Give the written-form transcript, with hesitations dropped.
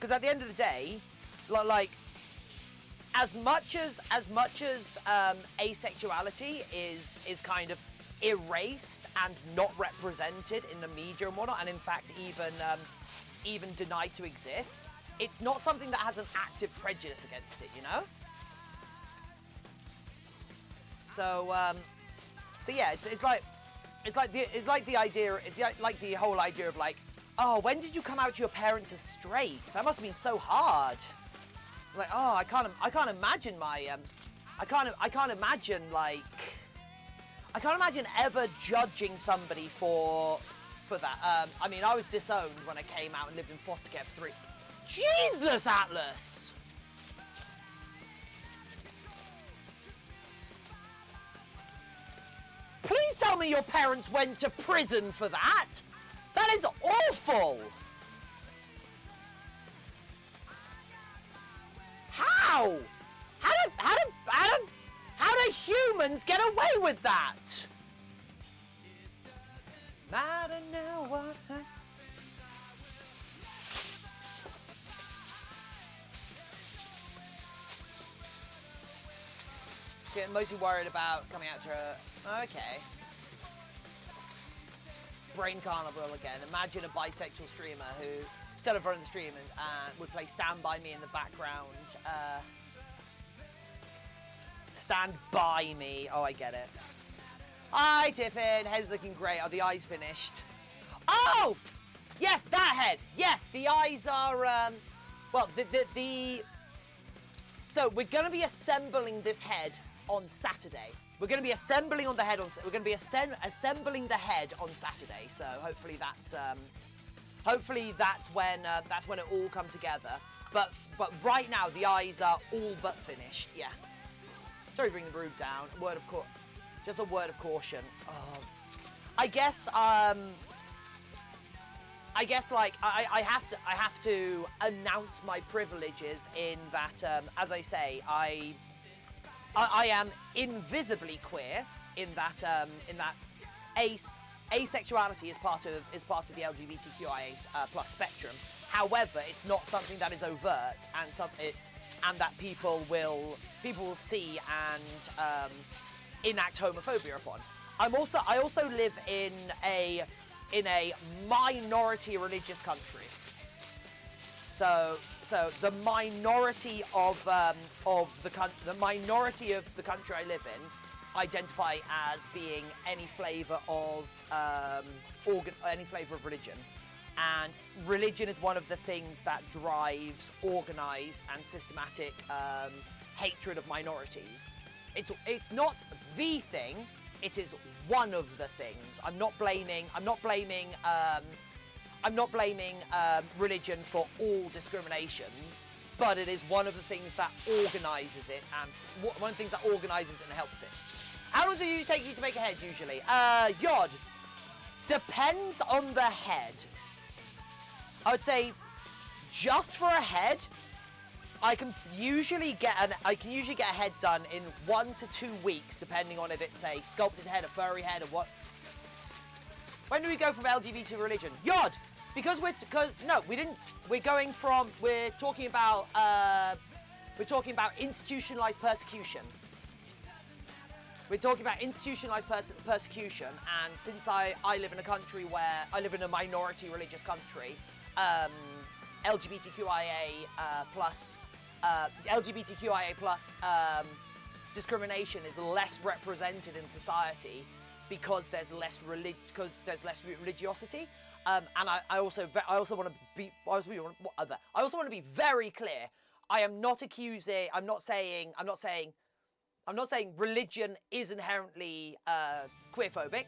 because at the end of the day, like, as much as asexuality is kind of erased and not represented in the media and whatnot, and in fact even denied to exist, it's not something that has an active prejudice against it, you know? So yeah, it's like the whole idea of like, oh, when did you come out to your parents as straight? That must have been so hard. Like, oh, I can't imagine I can't imagine ever judging somebody for that. I mean, I was disowned when I came out and lived in foster care for 3. Jesus, Atlas! Please tell me your parents went to prison for that! That is awful! How? How do humans get away with that? Matter now what? Getting mostly worried about coming out to her. Okay. Brain Carnival again. Imagine a bisexual streamer who, instead of running the stream, would play Stand By Me in the background. Stand By Me. Oh, I get it. Hi, Tiffin. Head's looking great. Are the eyes finished? Oh! Yes, that head. Yes, the eyes are, well, so we're going to be assembling this head on Saturday. We're going to be assembling on the head we're going to be assembling the head on Saturday. So hopefully that's when it all come together. But right now the eyes are all but finished. Yeah. Sorry, bring the brood down. Just a word of caution. Oh. I guess like I have to announce my privileges in that as I say I am invisibly queer in that asexuality is part of the LGBTQIA plus spectrum. However, it's not something that is overt and that people will see and enact homophobia upon. I also live in a minority religious country. So the minority of the country I live in identify as being any flavour of religion, and religion is one of the things that drives organised and systematic hatred of minorities. It's not the thing. It is one of the things. I'm not blaming religion for all discrimination, but it is one of the things that organises it, and one of the things that organises it and helps it. How long does it take you to make a head usually? Yod. Depends on the head. I would say just for a head, I can usually get a head done in 1 to 2 weeks, depending on if it's a sculpted head, a furry head, or what. When do we go from LGBT to religion? Yod! We're talking about institutionalized persecution. We're talking about institutionalized persecution, and since I live in a country where I live in a minority religious country, LGBTQIA plus discrimination is less represented in society because there's less religiosity. And I also want to be very clear. I am not accusing. I'm not saying religion is inherently queerphobic.